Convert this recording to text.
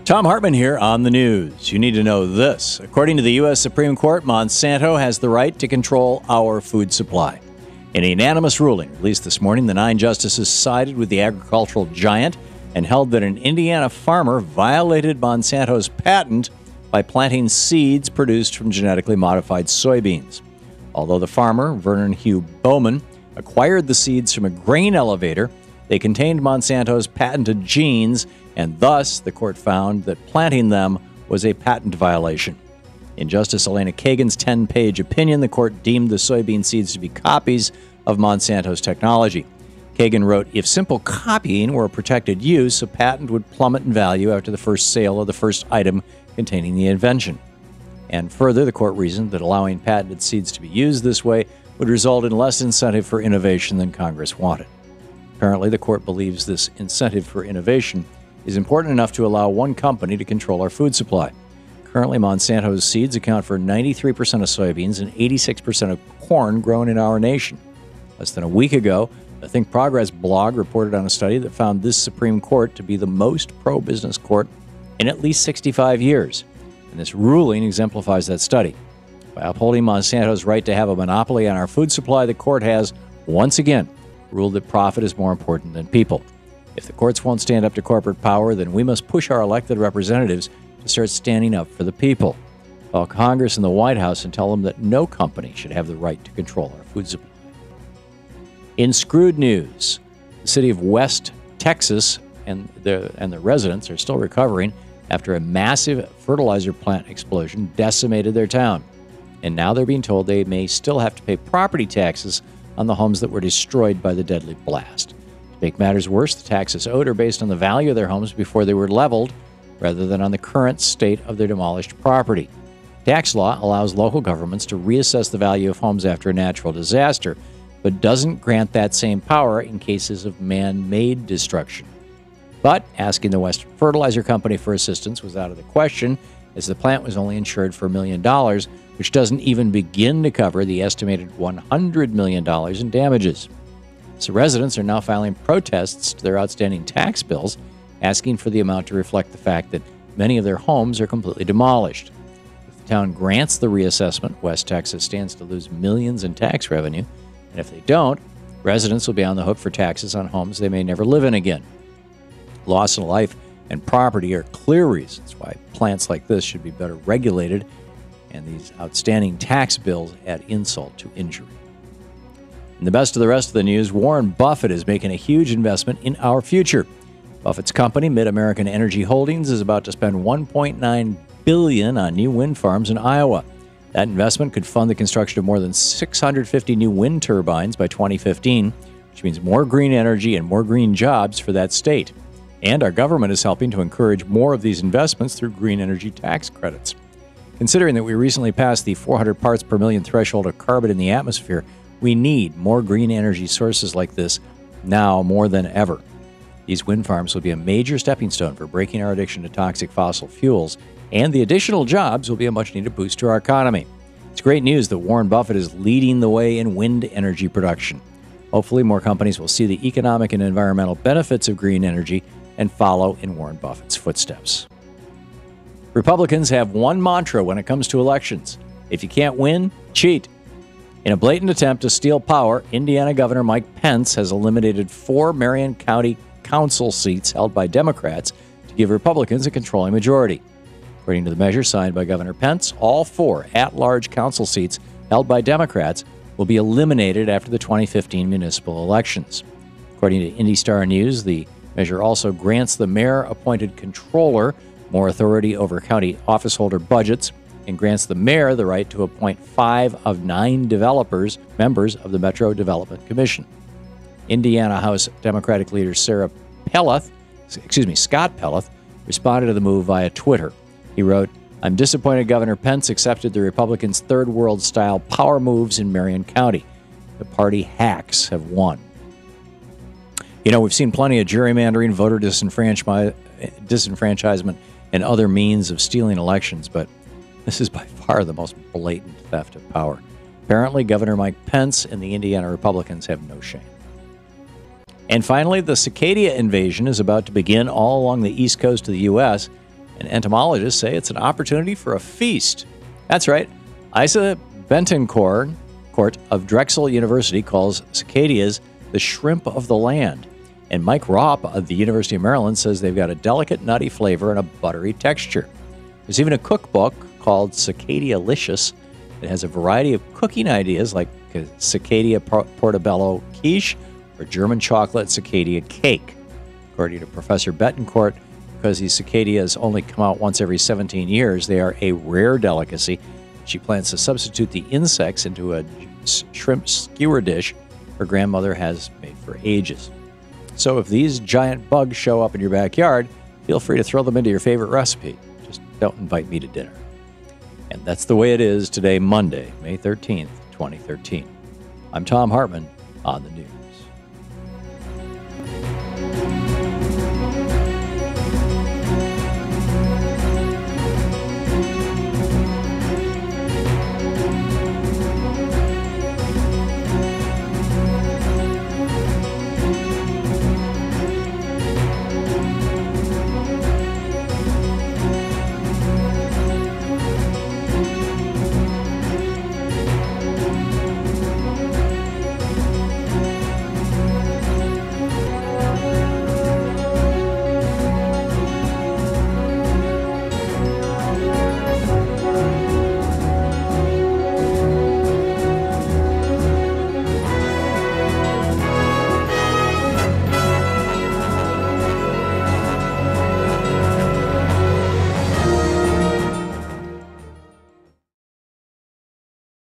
Thom Hartmann here on the news. You need to know this. According to the U.S. Supreme Court, Monsanto has the right to control our food supply. In a unanimous ruling released this morning, the 9 justices sided with the agricultural giant and held that an Indiana farmer violated Monsanto's patent by planting seeds produced from genetically modified soybeans. Although the farmer, Vernon Hugh Bowman, acquired the seeds from a grain elevator, they contained Monsanto's patented genes, and thus the court found that planting them was a patent violation. In Justice Elena Kagan's 10-page opinion, the court deemed the soybean seeds to be copies of Monsanto's technology. Kagan wrote, "If simple copying were a protected use, a patent would plummet in value after the first sale of the first item containing the invention." And further, the court reasoned that allowing patented seeds to be used this way would result in less incentive for innovation than Congress wanted. Apparently, the court believes this incentive for innovation is important enough to allow one company to control our food supply. Currently, Monsanto's seeds account for 93% of soybeans and 86% of corn grown in our nation. Less than a week ago, the Think Progress blog reported on a study that found this Supreme Court to be the most pro-business court in at least 65 years. And this ruling exemplifies that study. By upholding Monsanto's right to have a monopoly on our food supply, the court has, once again, ruled that profit is more important than people. If the courts won't stand up to corporate power, then we must push our elected representatives to start standing up for the people. Call Congress and the White House and tell them that no company should have the right to control our food supply. In screwed news, the city of West Texas and the residents are still recovering after a massive fertilizer plant explosion decimated their town. And now they're being told they may still have to pay property taxes on the homes that were destroyed by the deadly blast. To make matters worse, the taxes owed are based on the value of their homes before they were leveled, rather than on the current state of their demolished property. Tax law allows local governments to reassess the value of homes after a natural disaster, but doesn't grant that same power in cases of man-made destruction. But asking the West Fertilizer Company for assistance was out of the question, as the plant was only insured for $1 million, which doesn't even begin to cover the estimated $100 million in damages. So residents are now filing protests to their outstanding tax bills, asking for the amount to reflect the fact that many of their homes are completely demolished. If the town grants the reassessment, West Texas stands to lose millions in tax revenue, and if they don't, residents will be on the hook for taxes on homes they may never live in again. Loss of life and property are clear reasons why plants like this should be better regulated, and these outstanding tax bills add insult to injury. In the best of the rest of the news, Warren Buffett is making a huge investment in our future. Buffett's company, Mid-American Energy Holdings, is about to spend $1.9 billion on new wind farms in Iowa. That investment could fund the construction of more than 650 new wind turbines by 2015, which means more green energy and more green jobs for that state. And our government is helping to encourage more of these investments through green energy tax credits. Considering that we recently passed the 400 parts per million threshold of carbon in the atmosphere, we need more green energy sources like this now more than ever. These wind farms will be a major stepping stone for breaking our addiction to toxic fossil fuels, and the additional jobs will be a much-needed boost to our economy. It's great news that Warren Buffett is leading the way in wind energy production. Hopefully, more companies will see the economic and environmental benefits of green energy and follow in Warren Buffett's footsteps. Republicans have one mantra when it comes to elections: if you can't win, cheat. In a blatant attempt to steal power, Indiana Governor Mike Pence has eliminated 4 Marion County Council seats held by Democrats to give Republicans a controlling majority. According to the measure signed by Governor Pence, all 4 at-large council seats held by Democrats will be eliminated after the 2015 municipal elections. According to IndyStar News, the measure also grants the mayor-appointed controller more authority over county officeholder budgets and grants the mayor the right to appoint 5 of 9 developers members of the Metro Development Commission. Indiana House Democratic leader Scott Pelleth, responded to the move via Twitter. He wrote, "I'm disappointed Governor Pence accepted the Republicans' third world-style power moves in Marion County. The party hacks have won." You know, we've seen plenty of gerrymandering, voter disenfranchisement, and other means of stealing elections, but this is by far the most blatant theft of power. Apparently, Governor Mike Pence and the Indiana Republicans have no shame. And finally, the cicada invasion is about to begin all along the east coast of the U.S., and entomologists say it's an opportunity for a feast. That's right. Isa Bentoncourt of Drexel University calls cicadias the shrimp of the land. And Mike Ropp of the University of Maryland says they've got a delicate, nutty flavor and a buttery texture. There's even a cookbook called Cicadialicious. It has a variety of cooking ideas like Cicadia portobello quiche or German chocolate cicada cake. According to Professor Betancourt, because these cicadias only come out once every 17 years, they are a rare delicacy. She plans to substitute the insects into a shrimp skewer dish her grandmother has made for ages. So if these giant bugs show up in your backyard, feel free to throw them into your favorite recipe. Just don't invite me to dinner. And that's the way it is today, Monday, May 13th, 2013. I'm Thom Hartmann on the news.